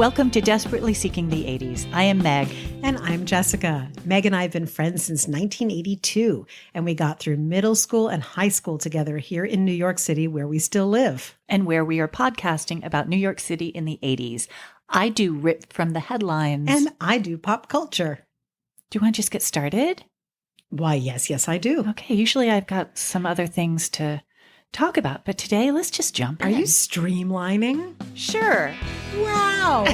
Welcome to Desperately Seeking the 80s. I am Meg. And I'm Jessica. Meg and I have been friends since 1982, and we got through middle school and high school together here in New York City, where we still live. And where we are podcasting about New York City in the 80s. I do rip from the headlines. And I do pop culture. Do you want to just get started? Why, yes, I do. Okay, usually I've got some other things to talk about, but today let's just jump in. Are you streamlining? Sure. Wow.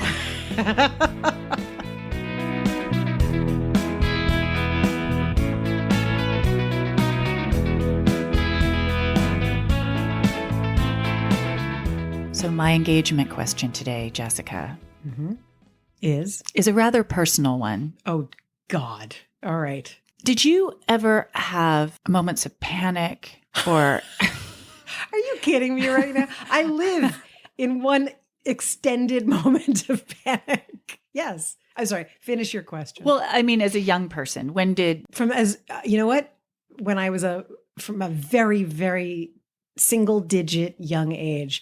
So my engagement question today, Jessica, is a rather personal one. Oh, God. All right. Did you ever have moments of panic or... Are you kidding me right now? I live in one extended moment of panic. Yes. I'm sorry. Finish your question. Well, I mean, as a young person, when did... You know what? When I was from a very, very single digit young age,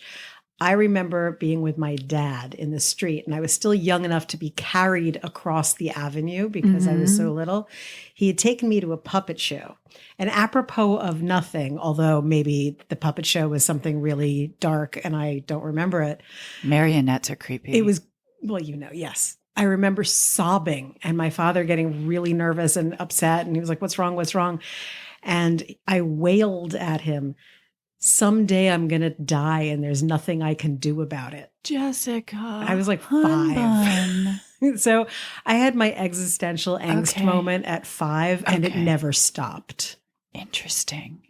I remember being with my dad in the street, and I was still young enough to be carried across the avenue because I was so little. He had taken me to a puppet show. And apropos of nothing, although maybe the puppet show was something really dark and I don't remember it. Marionettes are creepy. It was, well, yes. I remember sobbing and my father getting really nervous and upset. And he was like, what's wrong? What's wrong? And I wailed at him, someday I'm going to die and there's nothing I can do about it. Jessica. I was like 5. So I had my existential angst moment at 5 and it never stopped. Interesting.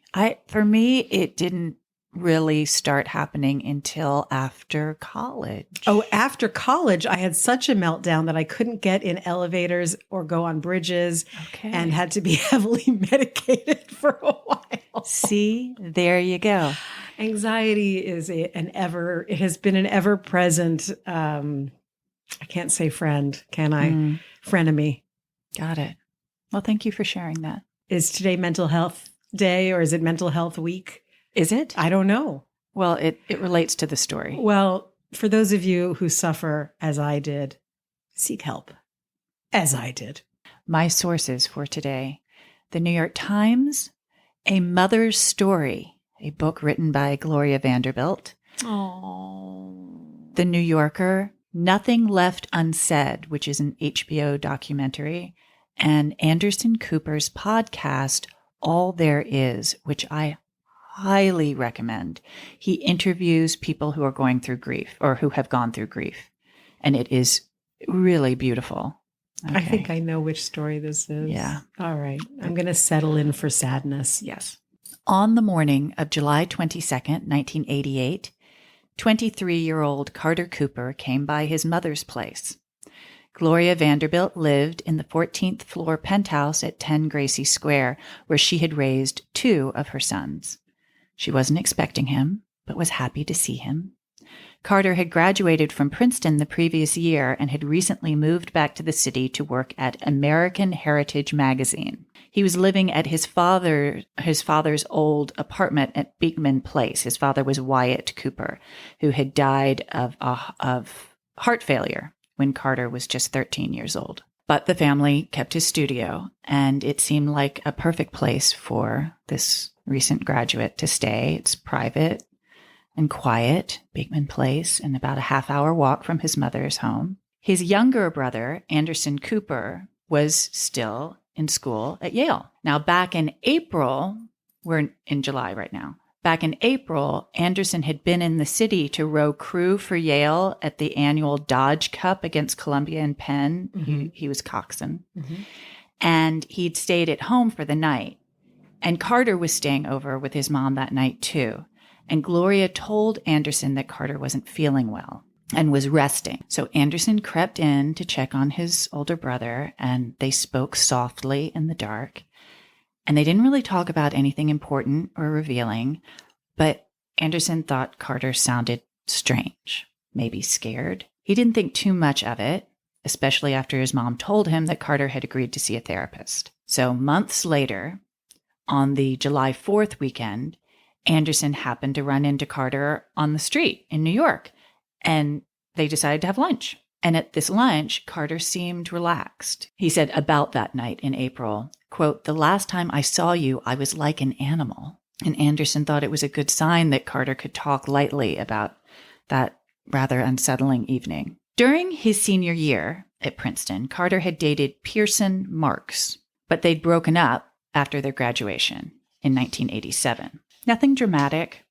For me, it didn't really start happening until after college. Oh, after college, I had such a meltdown that I couldn't get in elevators or go on bridges and had to be heavily medicated for a while. See, there you go. Anxiety is it has been an ever present, I can't say friend, can I? Frenemy. Got it. Well, thank you for sharing that. Is today Mental Health Day or is it Mental Health Week? Is it? I don't know. Well, it relates to the story. Well, for those of you who suffer as I did, seek help as I did. My sources for today: the New York Times, A Mother's Story, a book written by Gloria Vanderbilt. Oh. The New Yorker, Nothing Left Unsaid, which is an HBO documentary, and Anderson Cooper's podcast, All There Is, which I highly recommend. He interviews people who are going through grief or who have gone through grief, and it is really beautiful. Okay. I think I know which story this is. Yeah. All right. I'm going to settle in for sadness. Yes. On the morning of July 22nd, 1988, 23-year-old Carter Cooper came by his mother's place. Gloria Vanderbilt lived in the 14th floor penthouse at 10 Gracie Square, where she had raised 2 of her sons. She wasn't expecting him, but was happy to see him. Carter had graduated from Princeton the previous year and had recently moved back to the city to work at American Heritage magazine. He was living at his father's old apartment at Beekman Place. His father was Wyatt Cooper, who had died of heart failure when Carter was just 13 years old. But the family kept his studio, and it seemed like a perfect place for this recent graduate to stay. It's private and quiet, Beekman Place, and about a half-hour walk from his mother's home. His younger brother, Anderson Cooper, was still in school at Yale. Now, back in April, we're in July right now. Back in April, Anderson had been in the city to row crew for Yale at the annual Dodge Cup against Columbia and Penn. Mm-hmm. He was coxswain. Mm-hmm. And he'd stayed at home for the night. And Carter was staying over with his mom that night, too. And Gloria told Anderson that Carter wasn't feeling well and was resting. So Anderson crept in to check on his older brother, and they spoke softly in the dark. And they didn't really talk about anything important or revealing, but Anderson thought Carter sounded strange, maybe scared. He didn't think too much of it, especially after his mom told him that Carter had agreed to see a therapist. So months later, on the July 4th weekend, Anderson happened to run into Carter on the street in New York, and they decided to have lunch. And at this lunch, Carter seemed relaxed. He said about that night in April, quote, "The last time I saw you, I was like an animal." And Anderson thought it was a good sign that Carter could talk lightly about that rather unsettling evening. During his senior year at Princeton, Carter had dated Pearson Marks, but they'd broken up after their graduation in 1987. Nothing dramatic.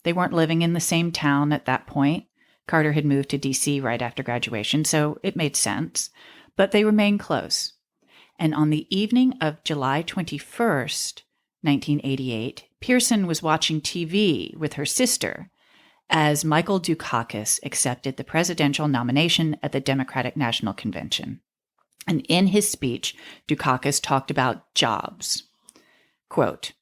They weren't living in the same town at that point. Carter had moved to D.C. right after graduation, so it made sense. But they remained close. And on the evening of July 21st, 1988, Pearson was watching TV with her sister as Michael Dukakis accepted the presidential nomination at the Democratic National Convention. And in his speech, Dukakis talked about jobs. Quote,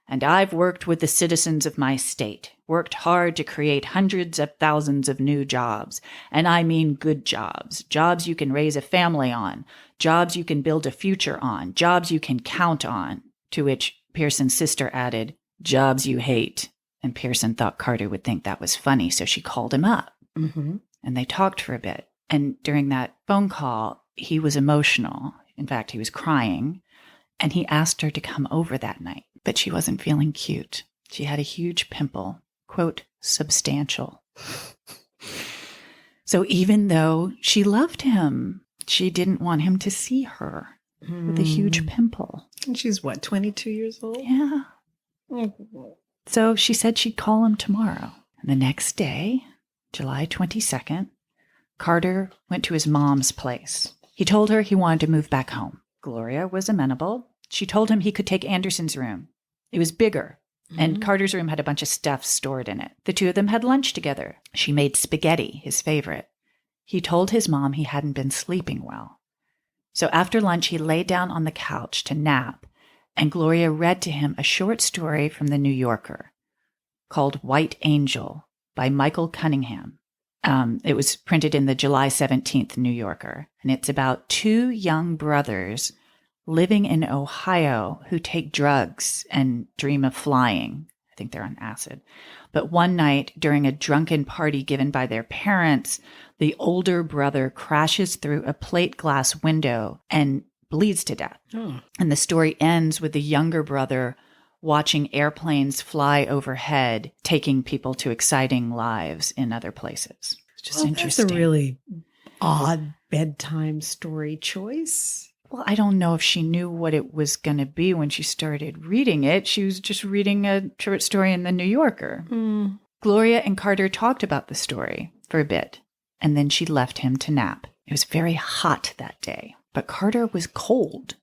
"And I've worked with the citizens of my state, worked hard to create hundreds of thousands of new jobs. And I mean good jobs, jobs you can raise a family on, jobs you can build a future on, jobs you can count on." To which Pearson's sister added, "Jobs you hate." And Pearson thought Carter would think that was funny, so she called him up. Mm-hmm. And they talked for a bit. And during that phone call, he was emotional. In fact, he was crying. And he asked her to come over that night. But she wasn't feeling cute. She had a huge pimple, quote, "substantial." So even though she loved him, she didn't want him to see her with a huge pimple. And she's what, 22 years old? Yeah. So she said she'd call him tomorrow. And the next day, July 22nd, Carter went to his mom's place. He told her he wanted to move back home. Gloria was amenable. She told him he could take Anderson's room. It was bigger, and Carter's room had a bunch of stuff stored in it. The two of them had lunch together. She made spaghetti, his favorite. He told his mom he hadn't been sleeping well. So after lunch, he lay down on the couch to nap, and Gloria read to him a short story from The New Yorker called White Angel by Michael Cunningham. It was printed in the July 17th New Yorker, and it's about two young brothers living in Ohio who take drugs and dream of flying. I think they're on acid. But one night during a drunken party given by their parents, the older brother crashes through a plate glass window and bleeds to death. Oh. And the story ends with the younger brother watching airplanes fly overhead, taking people to exciting lives in other places. It's just interesting. That's a really odd bedtime story choice. Well, I don't know if she knew what it was going to be when she started reading it. She was just reading a short story in The New Yorker. Gloria and Carter talked about the story for a bit, and then she left him to nap. It was very hot that day, but Carter was cold.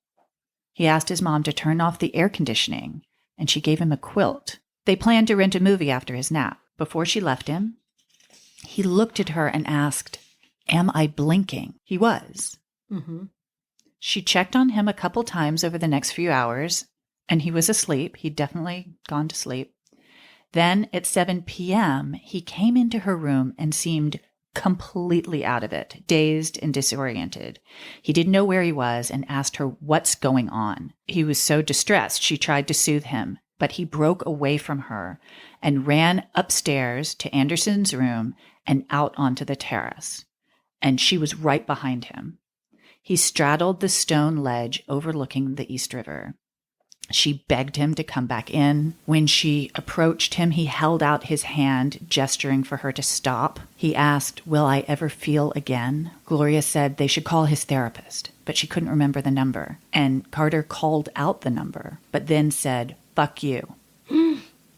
He asked his mom to turn off the air conditioning, and she gave him a quilt. They planned to rent a movie after his nap. Before she left him, he looked at her and asked, "Am I blinking?" He was. Mm-hmm. She checked on him a couple times over the next few hours, and he was asleep. He'd definitely gone to sleep. Then at 7 p.m., he came into her room and seemed completely out of it, dazed and disoriented. He didn't know where he was and asked her what's going on. He was so distressed, she tried to soothe him, but he broke away from her and ran upstairs to Anderson's room and out onto the terrace. And she was right behind him. He straddled the stone ledge overlooking the East River. She begged him to come back in. When she approached him, he held out his hand, gesturing for her to stop. He asked, "Will I ever feel again?" Gloria said they should call his therapist, but she couldn't remember the number. And Carter called out the number, but then said, "Fuck you."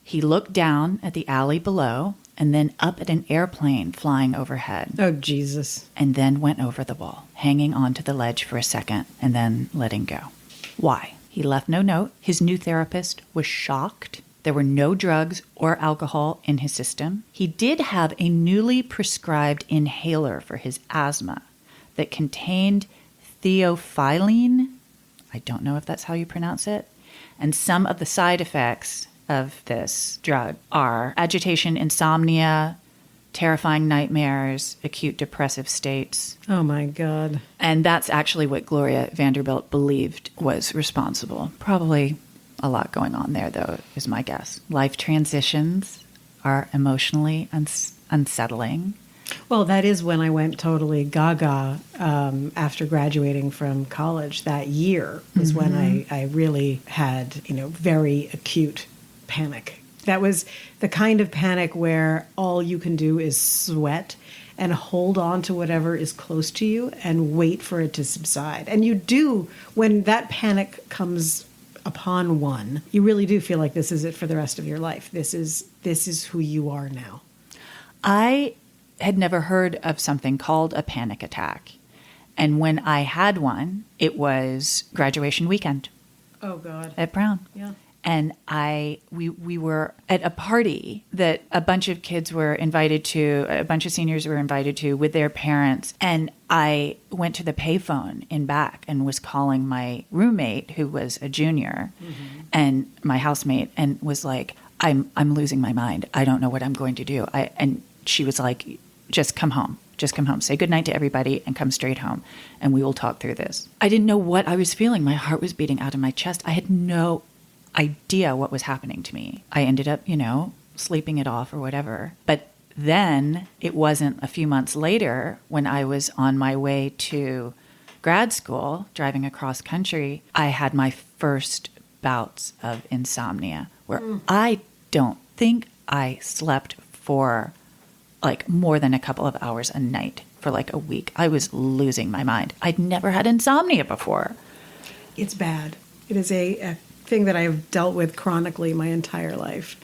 He looked down at the alley below and then up at an airplane flying overhead. Oh, Jesus. And then went over the wall, hanging onto the ledge for a second and then letting go. Why? He left no note. His new therapist was shocked. There were no drugs or alcohol in his system. He did have a newly prescribed inhaler for his asthma that contained theophylline. I don't know if that's how you pronounce it. And some of the side effects of this drug are agitation, insomnia, terrifying nightmares, acute depressive states. Oh, my God. And that's actually what Gloria Vanderbilt believed was responsible. Probably a lot going on there, though, is my guess. Life transitions are emotionally unsettling. Well, that is when I went totally gaga after graduating from college. That year was when I really had, very acute panic. That was the kind of panic where all you can do is sweat and hold on to whatever is close to you and wait for it to subside. And you do, when that panic comes upon one, you really do feel like this is it for the rest of your life. This is who you are now. I had never heard of something called a panic attack. And when I had one, it was graduation weekend. Oh, God. At Brown. Yeah. And we were at a party that a bunch of kids were invited to, a bunch of seniors were invited to with their parents. And I went to the payphone in back and was calling my roommate, who was a junior, and my housemate, and was like, I'm losing my mind. I don't know what I'm going to do. And she was like, just come home. Just come home. Say goodnight to everybody and come straight home, and we will talk through this. I didn't know what I was feeling. My heart was beating out of my chest. I had no idea what was happening to me. I ended up, sleeping it off or whatever. But then it wasn't a few months later when I was on my way to grad school, driving across country, I had my first bouts of insomnia where I don't think I slept for like more than a couple of hours a night for like a week. I was losing my mind. I'd never had insomnia before. It's bad. It is a thing that I've dealt with chronically my entire life.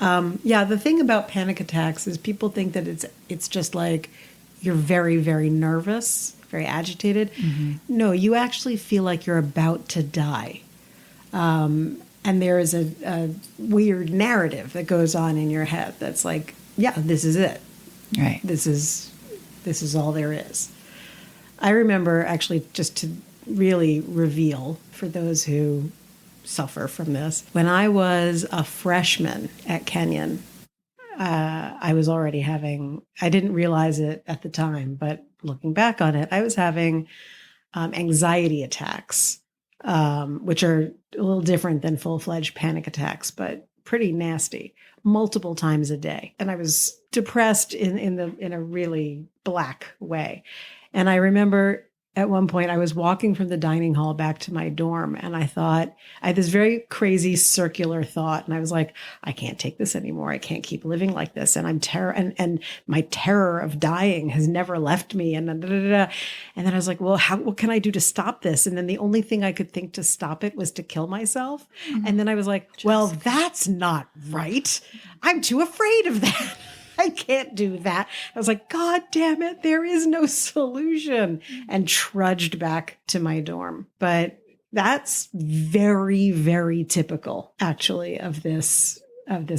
The thing about panic attacks is people think that it's just like you're very, very nervous, very agitated. No, you actually feel like you're about to die. And there is a weird narrative that goes on in your head that's like, yeah, this is it. Right. This is all there is. I remember, actually, just to really reveal for those who suffer from this, when I was a freshman at Kenyon, I was already having, I didn't realize it at the time, but looking back on it, I was having anxiety attacks, which are a little different than full-fledged panic attacks, but pretty nasty, multiple times a day. And I was depressed in a really black way. And I remember at one point I was walking from the dining hall back to my dorm, and I had this very crazy circular thought, and I was like, I can't take this anymore. I can't keep living like this. And and my terror of dying has never left me. And and then I was like, well, what can I do to stop this? And then the only thing I could think to stop it was to kill myself. And then I was like, well, that's not right. I'm too afraid of that. I can't do that. I was like, God damn it, there is no solution, and trudged back to my dorm. But that's very, very typical, actually, of this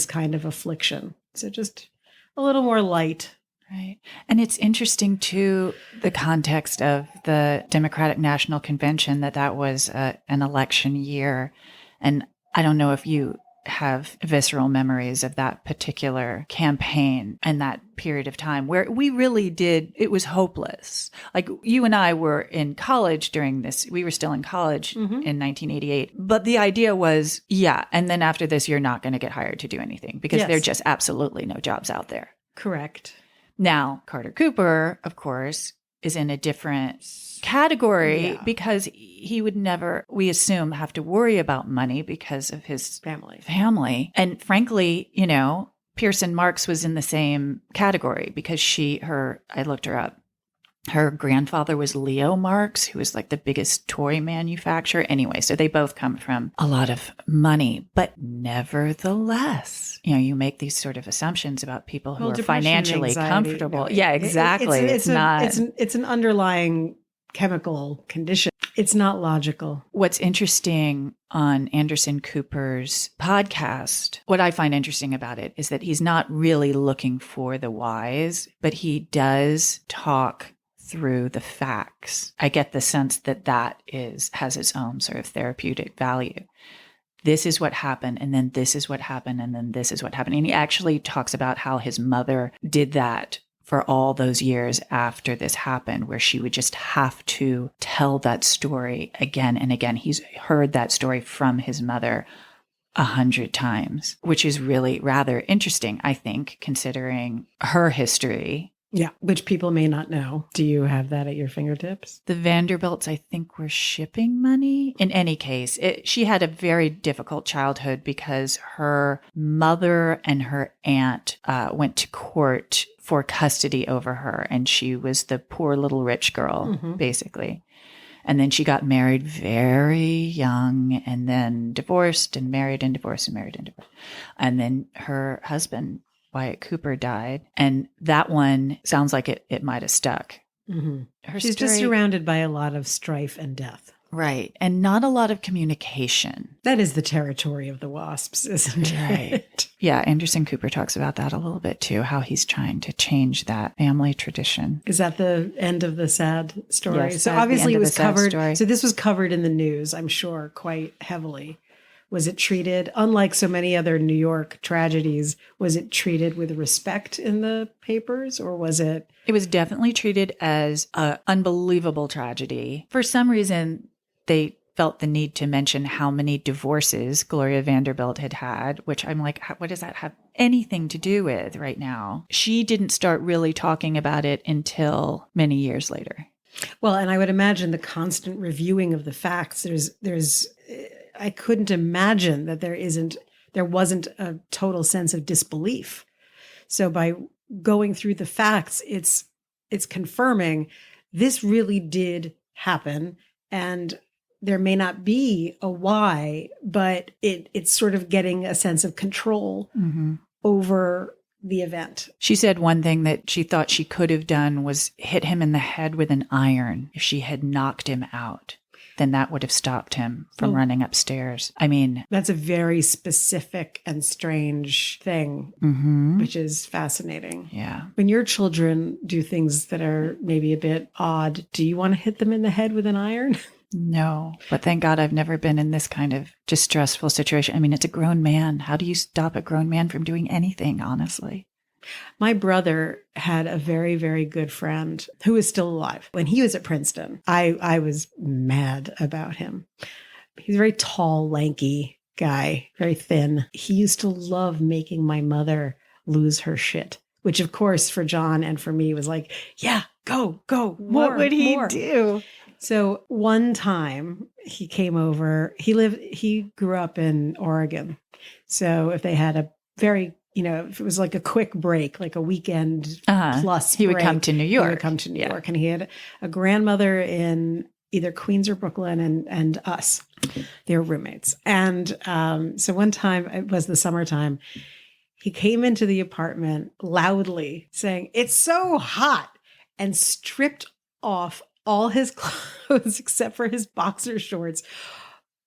kind of affliction. So just a little more light. Right. And it's interesting, too, the context of the Democratic National Convention, that was an election year. And I don't know if you have visceral memories of that particular campaign and that period of time where we really it was hopeless. Like, you and I were in college during this. We were still in college in 1988. But the idea was, and then after this, you're not going to get hired to do anything because there are just absolutely no jobs out there. Correct. Now, Carter Cooper, of course, is in a different category because he would never, we assume, have to worry about money because of his family. And frankly, Pearson Marks was in the same category because I looked her up. Her grandfather was Leo Marks, who was like the biggest toy manufacturer. Anyway, so they both come from a lot of money. But nevertheless, you make these sort of assumptions about people who are financially comfortable. Yeah, exactly. It's an underlying chemical condition. It's not logical. What's interesting on Anderson Cooper's podcast, what I find interesting about it is that he's not really looking for the whys, but he does talk through the facts. I get the sense that has its own sort of therapeutic value. This is what happened, and then this is what happened, and then this is what happened. And he actually talks about how his mother did that for all those years after this happened, where she would just have to tell that story again and again. He's heard that story from his mother 100 times, which is really rather interesting, I think, considering her history Yeah, which people may not know. Do you have that at your fingertips? The Vanderbilts, I think, were shipping money. In any case, she had a very difficult childhood because her mother and her aunt went to court for custody over her, and she was the poor little rich girl, basically. And then she got married very young and then divorced and married and divorced and married and divorced. And then her husband, Wyatt Cooper, died. And that one sounds like it might have stuck. She's just surrounded by a lot of strife and death. Right. And not a lot of communication. That is the territory of the Wasps, isn't it? Right. Yeah. Anderson Cooper talks about that a little bit too, how he's trying to change that family tradition. Is that the end of the sad story? Yes, so obviously it was covered. So this was covered in the news, I'm sure, quite heavily. Was it treated, unlike so many other New York tragedies, was it treated with respect in the papers, or was it? It was definitely treated as an unbelievable tragedy. For some reason, they felt the need to mention how many divorces Gloria Vanderbilt had had, which I'm like, what does that have anything to do with right now? She didn't start really talking about it until many years later. Well, and I would imagine the constant reviewing of the facts. I couldn't imagine that there wasn't a total sense of disbelief. So by going through the facts, it's confirming this really did happen, and there may not be a why, but it's sort of getting a sense of control over the event. She said one thing that she thought she could have done was hit him in the head with an iron. If she had knocked him out, then that would have stopped him from running upstairs. I mean, that's a very specific and strange thing, which is fascinating. Yeah. When your children do things that are maybe a bit odd, do you want to hit them in the head with an iron? No, but thank God I've never been in this kind of distressful situation. I mean, it's a grown man. How do you stop a grown man from doing anything, honestly? My brother had a very, very good friend who is still alive. When he was at Princeton, I was mad about him. He's a very tall, lanky guy, very thin. He used to love making my mother lose her shit, which of course for John and for me was like, yeah, go, more. What would he more. do? So one time he came over, he grew up in Oregon. So if they had a very, if it was like a quick break, like a weekend plus he would break, come to New York. He would come to New York. And he had a grandmother in either Queens or Brooklyn and us. They were roommates. And so one time, it was the summertime, he came into the apartment loudly saying, "It's so hot," and stripped off all his clothes except for his boxer shorts.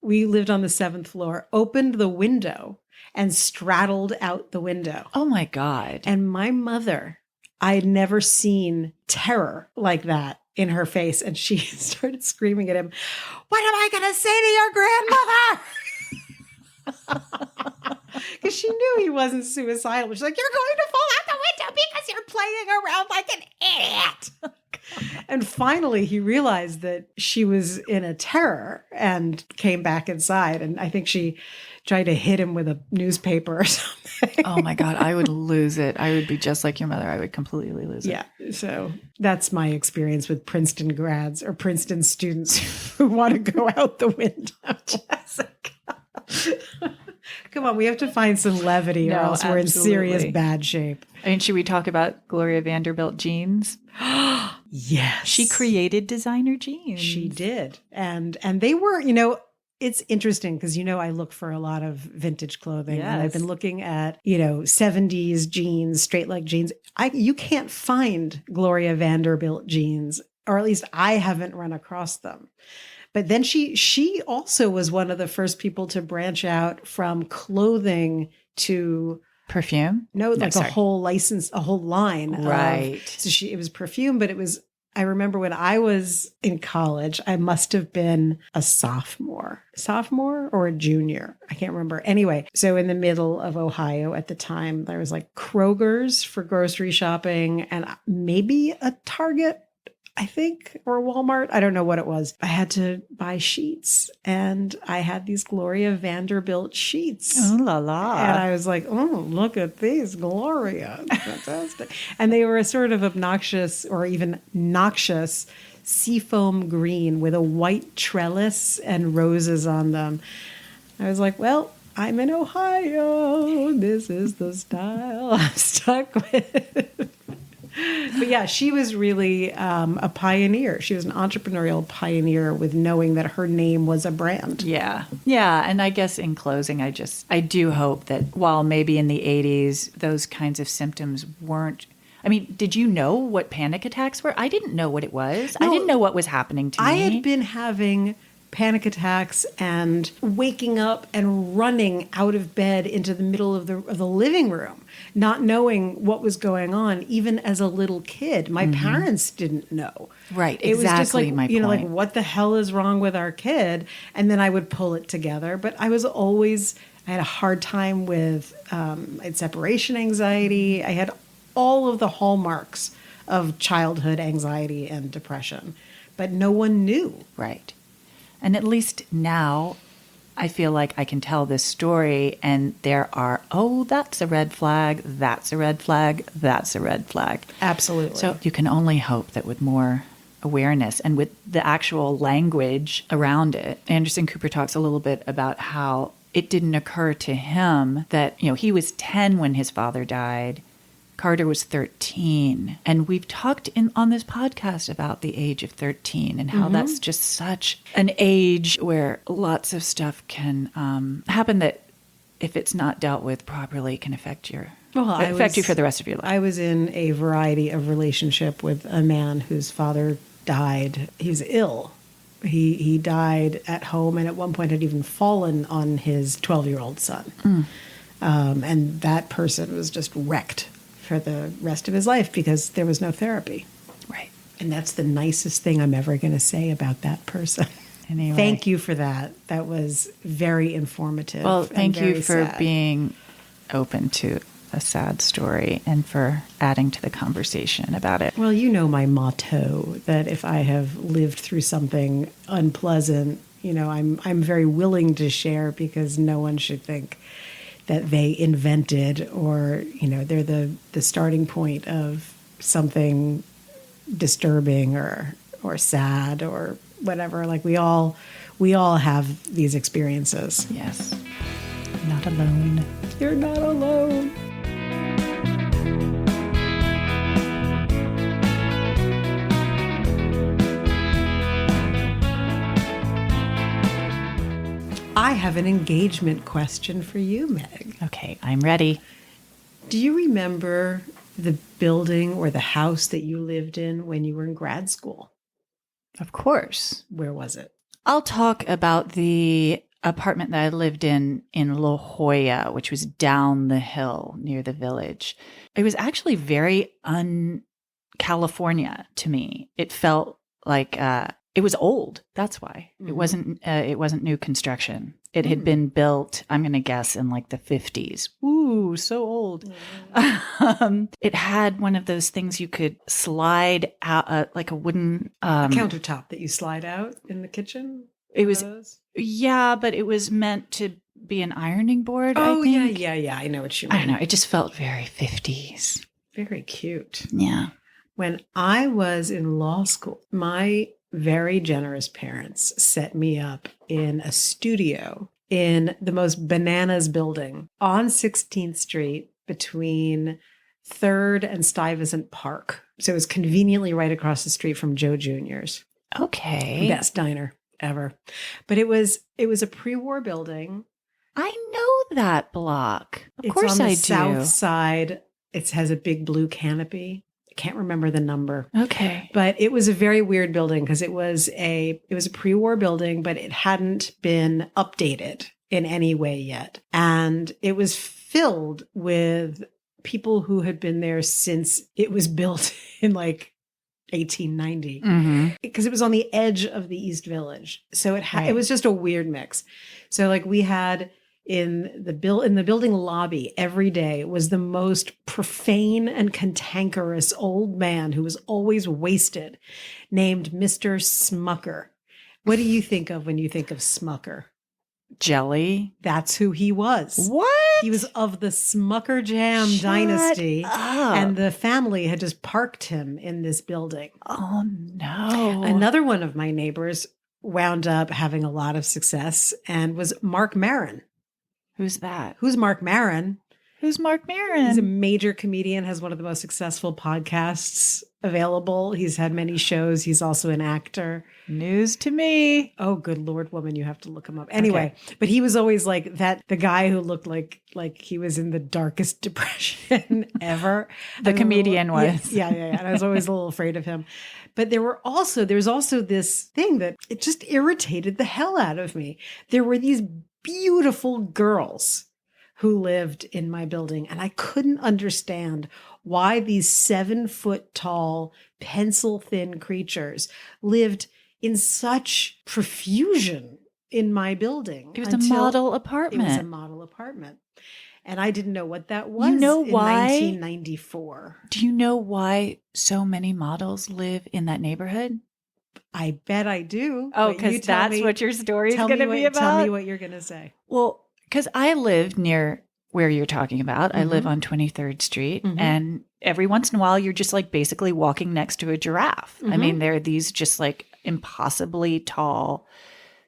We lived on the 7th floor, opened the window and straddled out the window. Oh my God. And my mother, I had never seen terror like that in her face. And she started screaming at him, "What am I going to say to your grandmother?" Because she knew he wasn't suicidal. She's like, "You're going to fall out the window because you're playing around like an idiot." And finally, he realized that she was in a terror and came back inside. And I think she tried to hit him with a newspaper or something. Oh my God, I would lose it. I would be just like your mother. I would completely lose it. Yeah. So that's my experience with Princeton grads or Princeton students who want to go out the window. Jessica. Come on, we have to find some levity or else we're in serious bad shape. I mean, should we talk about Gloria Vanderbilt jeans? Yes. She created designer jeans. She did. And they were, it's interesting because, I look for a lot of vintage clothing. Yes. And I've been looking at, 70s jeans, straight leg jeans. You can't find Gloria Vanderbilt jeans, or at least I haven't run across them. But then she also was one of the first people to branch out from clothing to perfume. A whole license, a whole line. Right. It was perfume, but I remember when I was in college, I must have been a sophomore or a junior. I can't remember. Anyway, so in the middle of Ohio at the time, there was like Kroger's for grocery shopping and maybe a Target. I think, or Walmart. I don't know what it was. I had to buy sheets, and I had these Gloria Vanderbilt sheets. Oh la la. And I was like, oh, look at these, Gloria. Fantastic. And they were a sort of obnoxious or even noxious seafoam green with a white trellis and roses on them. I was like, well, I'm in Ohio. This is the style I'm stuck with. But yeah, she was really a pioneer. She was an entrepreneurial pioneer with knowing that her name was a brand. Yeah. Yeah. And I guess in closing, I do hope that while maybe in the 80s, those kinds of symptoms weren't. I mean, did you know what panic attacks were? I didn't know what it was. No, I didn't know what was happening to me. I had been having panic attacks and waking up and running out of bed into the middle of the living room, not knowing what was going on, even as a little kid. My parents didn't know. Right, It was just exactly like, my you know, like, point. what the hell is wrong with our kid? And then I would pull it together. But I had a hard time with I had separation anxiety. I had all of the hallmarks of childhood anxiety and depression, but no one knew. Right. And at least now I feel like I can tell this story and there are, oh, that's a red flag, that's a red flag, that's a red flag. Absolutely. So you can only hope that with more awareness and with the actual language around it. Anderson Cooper talks a little bit about how it didn't occur to him that, he was 10 when his father died. Carter was 13. And we've talked on this podcast about the age of 13 and how that's just such an age where lots of stuff can happen that if it's not dealt with properly can affect you for the rest of your life. I was in a variety of relationship with a man whose father died. He was ill. He died at home and at one point had even fallen on his 12-year-old son. And that person was just wrecked for the rest of his life because there was no therapy. Right. And that's the nicest thing I'm ever going to say about that person. Anyway. Thank you for that. That was very informative. Well, thank you for sad. being open to a sad story and for adding to the conversation about it. Well, you know my motto that if I have lived through something unpleasant, I'm very willing to share because no one should think that they invented or, they're the starting point of something disturbing or sad or whatever. Like we all have these experiences. Yes. You're not alone. You're not alone. I have an engagement question for you, Meg. Okay, I'm ready. Do you remember the building or the house that you lived in when you were in grad school? Of course. Where was it? I'll talk about the apartment that I lived in La Jolla, which was down the hill near the village. It was actually very un-California to me. It felt like it was old. That's why. It wasn't new construction. It had been built, I'm going to guess, in like the 50s. Ooh, so old. It had one of those things you could slide out, like a wooden countertop that you slide out in the kitchen. It was, yeah, but it was meant to be an ironing board. Oh, I think. yeah. I know what you mean. I don't know. It just felt very 50s. Very cute. Yeah. When I was in law school, my very generous parents set me up in a studio in the most bananas building on 16th Street between 3rd and Stuyvesant Park. So it was conveniently right across the street from Joe Jr.'s. Okay. Best diner ever. But it was a pre-war building. I know that block. Of It's course on the I do. south side. It has a big blue canopy. I can't remember the number. Okay. But it was a very weird building because it was a pre-war building, but it hadn't been updated in any way yet. And it was filled with people who had been there since it was built in like 1890 because it was on the edge of the East Village. So it was just a weird mix. So like we had in the building lobby every day was the most profane and cantankerous old man who was always wasted, named Mr. Smucker. What do you think of when you think of Smucker? Jelly. That's who he was. What? He was of the Smucker Jam Shut dynasty, up. and the family had just parked him in this building. Oh, no. Another one of my neighbors wound up having a lot of success and was Mark Maron. Who's that? Who's Mark Maron? Who's Mark Maron? He's a major comedian, has one of the most successful podcasts available. He's had many shows. He's also an actor. News to me. Oh, good Lord, woman, you have to look him up. Anyway, But he was always like that, the guy who looked like he was in the darkest depression ever. The comedian was. Yeah. And I was always a little afraid of him. But there's also this thing that it just irritated the hell out of me. There were these beautiful girls who lived in my building, and I couldn't understand why these 7-foot tall, pencil thin creatures lived in such profusion in my building. It was a model apartment. It was a model apartment. And I didn't know what that was. You know why? In 1994. Do you know why so many models live in that neighborhood? I bet I do. Oh, because that's what your story is going to be about? Tell me what you're going to say. Well, because I live near where you're talking about. Mm-hmm. I live on 23rd Street. Mm-hmm. And every once in a while, you're just like basically walking next to a giraffe. Mm-hmm. I mean, there are these just like impossibly tall,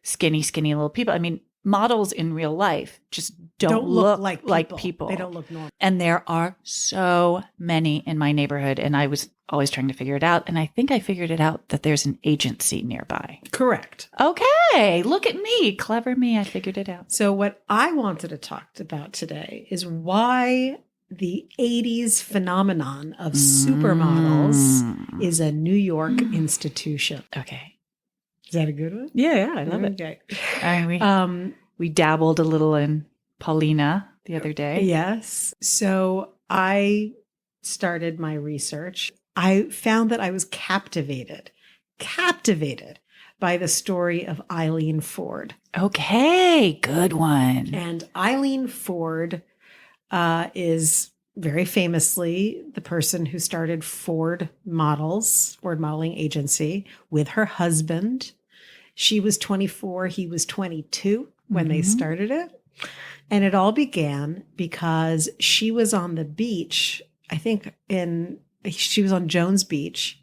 skinny little people. I mean, models in real life just don't look like people. They don't look normal. And there are so many in my neighborhood. And I was always trying to figure it out. And I think I figured it out that there's an agency nearby. Correct. Okay. Look at me. Clever me. I figured it out. So what I wanted to talk about today is why the 80s phenomenon of supermodels is a New York institution. Okay. Is that a good one? Yeah, I love it. Okay. All right, we dabbled a little in Paulina the other day. Yes. So I started my research. I found that I was captivated by the story of Eileen Ford. Okay, good one. And Eileen Ford is very famously the person who started Ford Modeling Agency, with her husband. She was 24, he was 22 when they started it. And it all began because she was on the beach, I think she was on Jones Beach.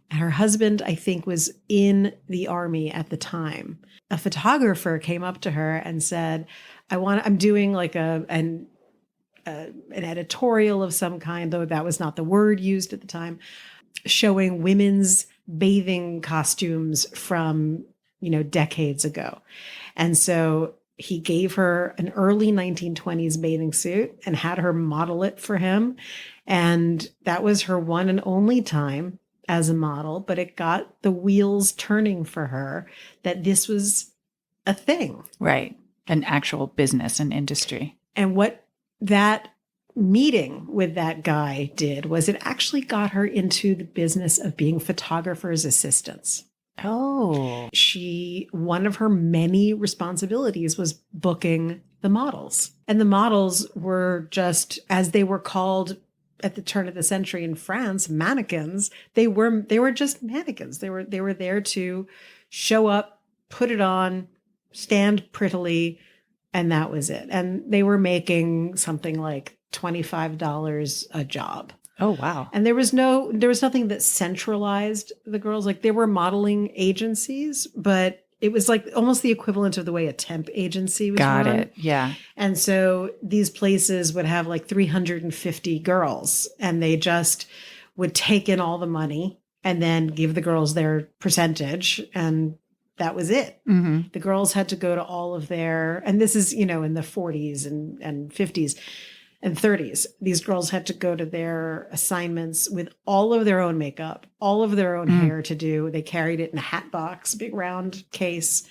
And her husband, I think, was in the Army at the time. A photographer came up to her and said, I'm doing like an editorial of some kind, though that was not the word used at the time, showing women's bathing costumes from, decades ago. And so he gave her an early 1920s bathing suit and had her model it for him. And that was her one and only time as a model, but it got the wheels turning for her that this was a thing. Right. An actual business and industry. And what that meeting with that guy did was it actually got her into the business of being photographers' assistants. Oh. One of her many responsibilities was booking the models. And the models were just, as they were called at the turn of the century in France, mannequins. They were just mannequins. They were there to show up, put it on, stand prettily, and that was it. And they were making something like $25 a job. Oh, wow. And there was nothing that centralized the girls. Like, there were modeling agencies, but it was like almost the equivalent of the way a temp agency was run. Got it. Yeah. And so these places would have like 350 girls, and they just would take in all the money and then give the girls their percentage. And that was it. Mm-hmm. The girls had to go to all of and this is, in the 40s and 50s. And 30s, these girls had to go to their assignments with all of their own makeup, all of their own hair to do. They carried it in a hat box, big round case.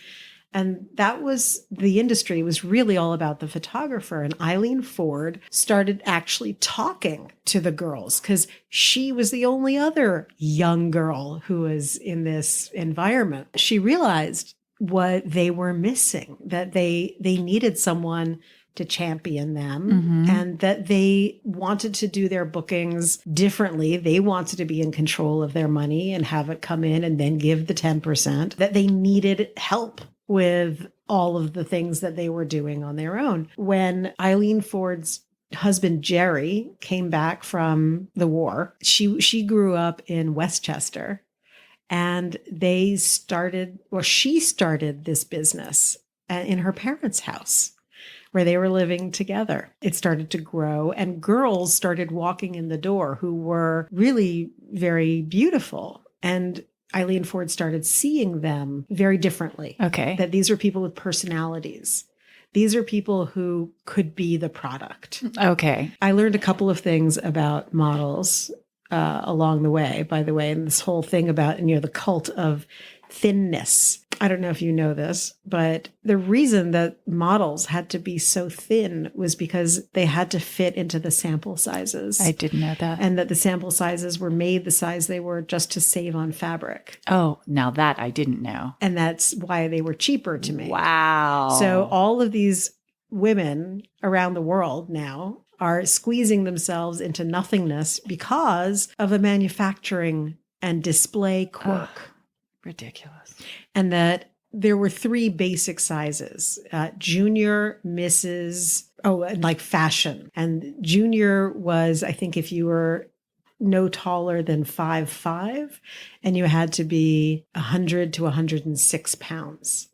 And that was, the industry was really all about the photographer. And Eileen Ford started actually talking to the girls because she was the only other young girl who was in this environment. She realized what they were missing, that they needed someone to champion them, and that they wanted to do their bookings differently. They wanted to be in control of their money and have it come in and then give the 10%, that they needed help with all of the things that they were doing on their own. When Eileen Ford's husband, Jerry, came back from the war, she grew up in Westchester, and she started this business in her parents' house, where they were living together. It started to grow, and girls started walking in the door who were really very beautiful. And Eileen Ford started seeing them very differently. Okay. That these are people with personalities. These are people who could be the product. Okay. I learned a couple of things about models along the way, by the way, and this whole thing about, the cult of thinness. I don't know if you know this, but the reason that models had to be so thin was because they had to fit into the sample sizes. I didn't know that. And that the sample sizes were made the size they were just to save on fabric. Oh, now that I didn't know. And that's why they were cheaper to make. Wow. So all of these women around the world now are squeezing themselves into nothingness because of a manufacturing and display quirk. Ridiculous. And that there were 3 basic sizes, junior, Mrs., and like fashion. And junior was, I think, if you were no taller than 5'5", and you had to be 100 to 106 pounds.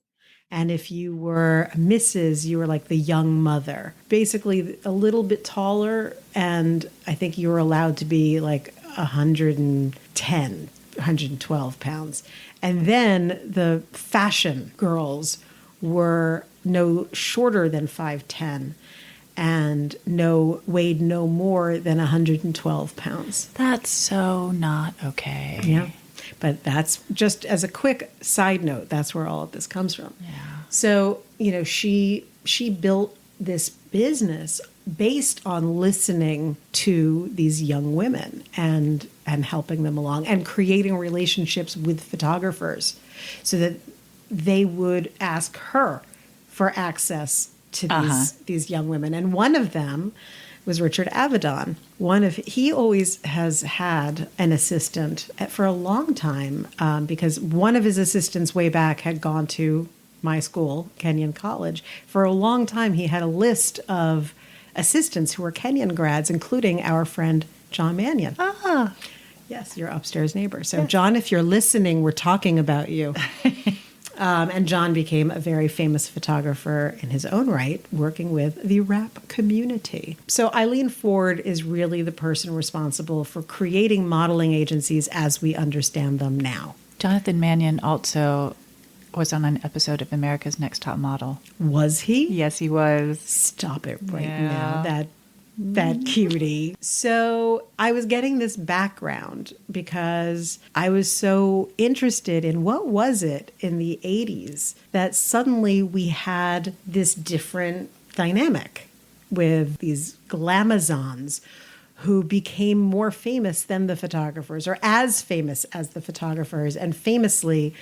And if you were a Mrs., you were like the young mother, basically a little bit taller. And I think you were allowed to be like 110, 112 pounds. And then the fashion girls were no shorter than 5'10", and weighed no more than 112 pounds. That's so not okay. Yeah. But that's just as a quick side note, that's where all of this comes from. Yeah. So, she built this business based on listening to these young women and helping them along and creating relationships with photographers so that they would ask her for access to these young women. And one of them was Richard Avedon. He always has had an assistant for a long time because one of his assistants way back had gone to my school, Kenyon College. For a long time, he had a list of assistants who were Kenyon grads, including our friend John Mannion. Ah. Yes, your upstairs neighbor. So, yes. John, if you're listening, we're talking about you. And John became a very famous photographer in his own right, working with the rap community. So Eileen Ford is really the person responsible for creating modeling agencies as we understand them now. Jonathan Mannion also was on an episode of America's Next Top Model. Was he? Yes, he was. Stop it right now. That cutie. So I was getting this background because I was so interested in what was it in the 80s that suddenly we had this different dynamic with these glamazons who became more famous than the photographers or as famous as the photographers, and famously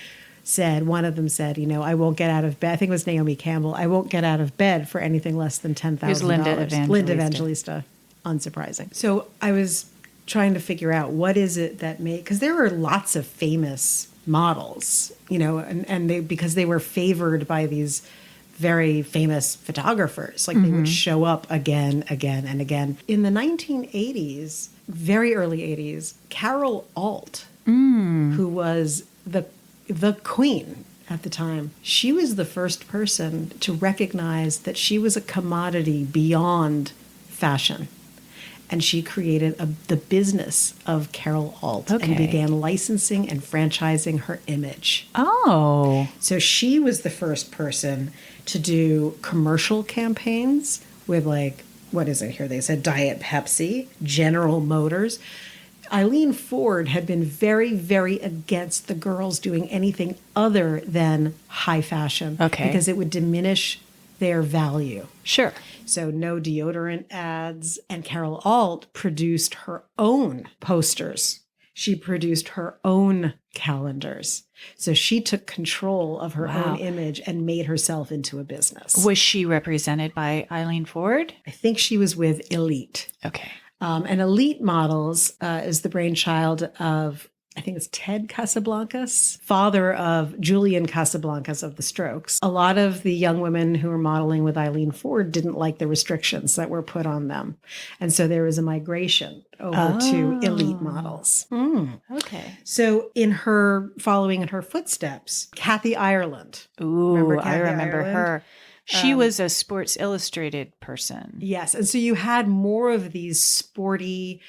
one of them said, I won't get out of bed. I think it was Naomi Campbell. I won't get out of bed for anything less than $10,000. It was Linda Evangelista. Linda Evangelista. Unsurprising. So I was trying to figure out what is it that made, because there were lots of famous models, and because they were favored by these very famous photographers, like they would show up again and again. In the 1980s, very early 80s, Carol Alt, who was the queen at the time, she was the first person to recognize that she was a commodity beyond fashion. And she created the business of Carol Alt and began licensing and franchising her image. Oh. So she was the first person to do commercial campaigns with what is it here? They said Diet Pepsi, General Motors. Eileen Ford had been very, very against the girls doing anything other than high fashion. Okay. Because it would diminish their value. Sure. So no deodorant ads. And Carol Alt produced her own posters. She produced her own calendars. So she took control of her Wow. own image and made herself into a business. Was she represented by Eileen Ford? I think she was with Elite. Okay. And Elite Models is the brainchild of, I think it's Ted Casablancas, father of Julian Casablancas of the Strokes. A lot of the young women who were modeling with Eileen Ford didn't like the restrictions that were put on them. And so there was a migration over to Elite Models. Okay. So following in her footsteps, Kathy Ireland. Ooh, Remember I Kathy remember Ireland? her. She was a Sports Illustrated person. Yes. And so you had more of these sporty,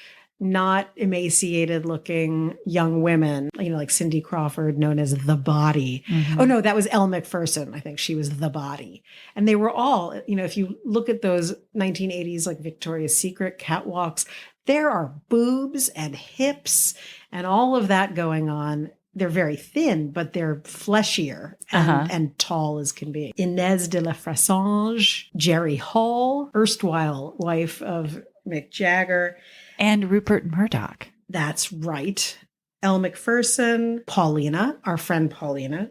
not emaciated looking young women, like Cindy Crawford, known as the Body. Mm-hmm. Oh, no, that was Elle Macpherson. I think she was the Body. And they were all, if you look at those 1980s, like Victoria's Secret catwalks, there are boobs and hips and all of that going on. They're very thin, but they're fleshier and tall as can be. Inez de la Fressange, Jerry Hall, erstwhile wife of Mick Jagger. And Rupert Murdoch. That's right. Elle Macpherson, Paulina, our friend Paulina,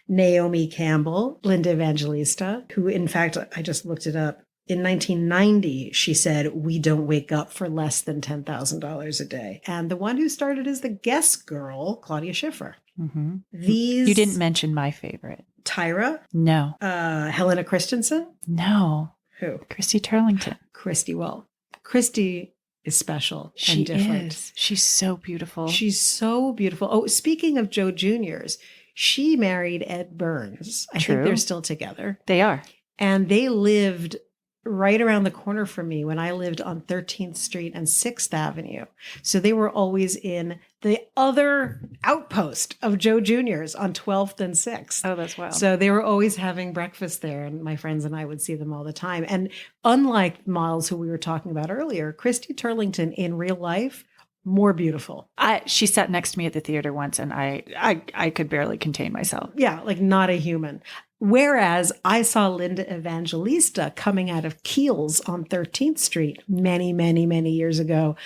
Naomi Campbell, Linda Evangelista, who in fact, I just looked it up. In 1990, she said, we don't wake up for less than $10,000 a day. And the one who started as the guest girl, Claudia Schiffer. Mm-hmm. These. You didn't mention my favorite. Tyra? No. Helena Christensen? No. Who? Christy Turlington. Christy. Well, Christy is special She and different. is. She's so beautiful. She's so beautiful. Oh, speaking of Joe Juniors, she married Ed Burns. I think they're still together. They are. And they lived right around the corner from me when I lived on 13th Street and 6th Avenue. So they were always in the other outpost of Joe Juniors on 12th and 6th. Oh, that's wild. So they were always having breakfast there, and my friends and I would see them all the time. And unlike models who we were talking about earlier, Christy Turlington in real life, more beautiful. She sat next to me at the theater once, and I could barely contain myself. Yeah, like not a human. Whereas I saw Linda Evangelista coming out of Kiehl's on 13th Street many, many, many years ago.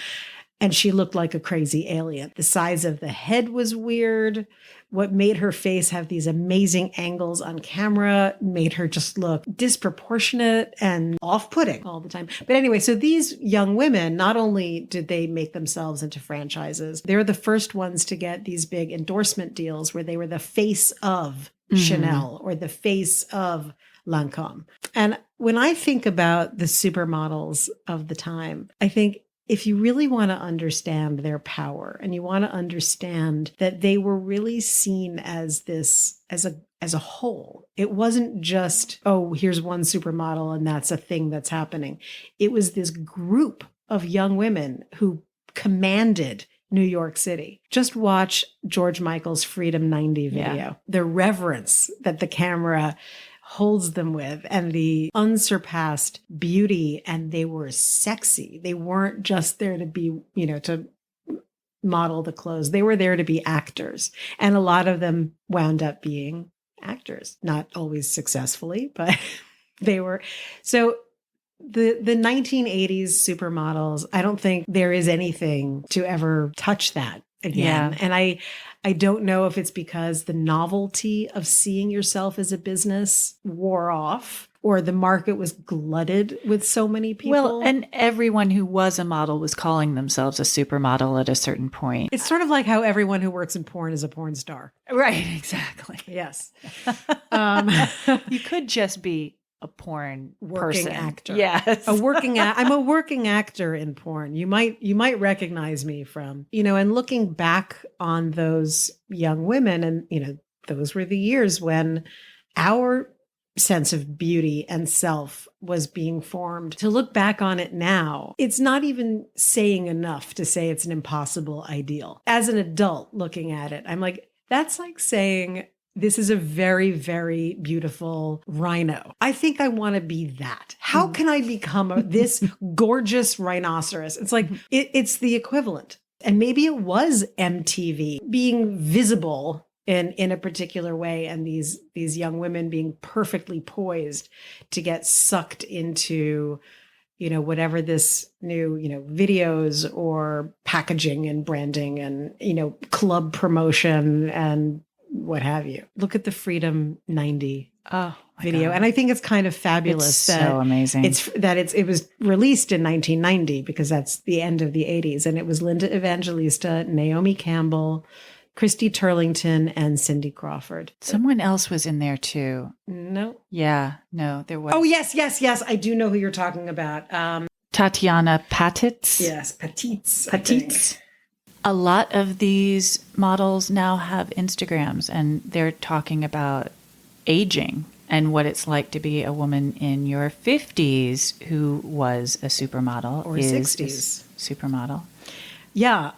And she looked like a crazy alien. The size of the head was weird. What made her face have these amazing angles on camera made her just look disproportionate and off-putting all the time. But anyway, so these young women, not only did they make themselves into franchises, they were the first ones to get these big endorsement deals where they were the face of Chanel or the face of Lancôme. And when I think about the supermodels of the time, I think if you really want to understand their power and you want to understand that they were really seen as this, as a whole, it wasn't just, oh, here's one supermodel and that's a thing that's happening. It was this group of young women who commanded New York City. Just watch George Michael's Freedom 90 video. Yeah. The reverence that the camera holds them with and the unsurpassed beauty, and they were sexy. They weren't just there to be, to model the clothes. They were there to be actors. And a lot of them wound up being actors, not always successfully, but they were. So the 1980s supermodels, I don't think there is anything to ever touch that again. Yeah. And I don't know if it's because the novelty of seeing yourself as a business wore off or the market was glutted with so many people. Well, and everyone who was a model was calling themselves a supermodel at a certain point. It's sort of like how everyone who works in porn is a porn star. Right, exactly. Yes. You could just be a porn working person. Actor. Yes. I'm a working actor in porn. You might recognize me from, and looking back on those young women, and those were the years when our sense of beauty and self was being formed. To look back on it now, it's not even saying enough to say it's an impossible ideal. As an adult looking at it, I'm like, that's like saying, this is a very, very beautiful rhino. I think I want to be that. How can I become this gorgeous rhinoceros? It's like, it's the equivalent. And maybe it was MTV being visible in a particular way, and these young women being perfectly poised to get sucked into whatever this new, videos or packaging and branding and, club promotion and what have you. Look at the Freedom 90 video. God. And I think it's kind of fabulous. It's so amazing. It was released in 1990 because that's the end of the 80s. And it was Linda Evangelista, Naomi Campbell, Christy Turlington, and Cindy Crawford. Someone else was in there too. No. Yeah, no, there was. Oh, yes. I do know who you're talking about. Tatiana Patitz. Yes, Patites. Patites. A lot of these models now have Instagrams, and they're talking about aging and what it's like to be a woman in your 50s who was a supermodel. Or 60s. Supermodel. Yeah.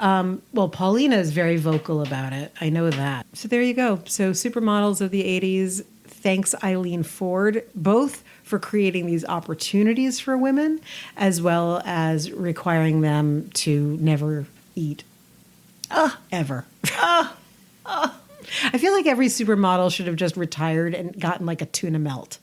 Well, Paulina is very vocal about it. I know that. So there you go. So supermodels of the 80s. Thanks, Eileen Ford, both for creating these opportunities for women, as well as requiring them to never eat. Ever. I feel like every supermodel should have just retired and gotten like a tuna melt.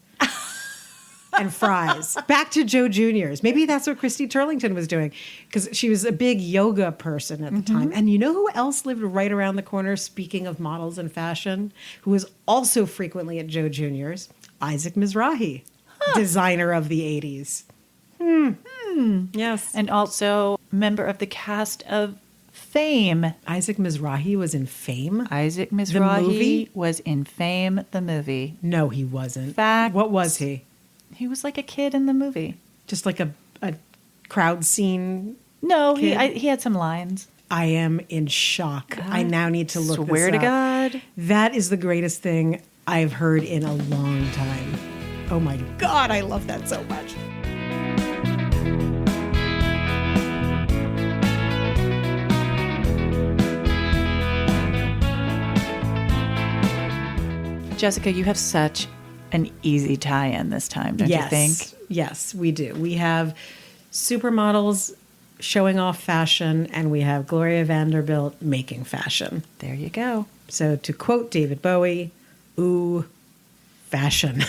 And fries. Back to Joe Junior's. Maybe that's what Christy Turlington was doing, because she was a big yoga person at the time. And you know who else lived right around the corner, speaking of models and fashion, who was also frequently at Joe Junior's? Isaac Mizrahi, designer of the 80s. Yes. And also member of the cast of Fame. Isaac Mizrahi was in Fame? Isaac movie? Mizrahi was in Fame, the movie. No, he wasn't. Fact. What was he? He was like a kid in the movie. Just like a crowd scene? No, kid? he had some lines. I am in shock. I now need to look this up. Swear to God. That is the greatest thing I've heard in a long time. Oh my God, I love that so much. Jessica, you have such an easy tie-in this time, don't you think? Yes, we do. We have supermodels showing off fashion, and we have Gloria Vanderbilt making fashion. There you go. So to quote David Bowie, ooh, fashion.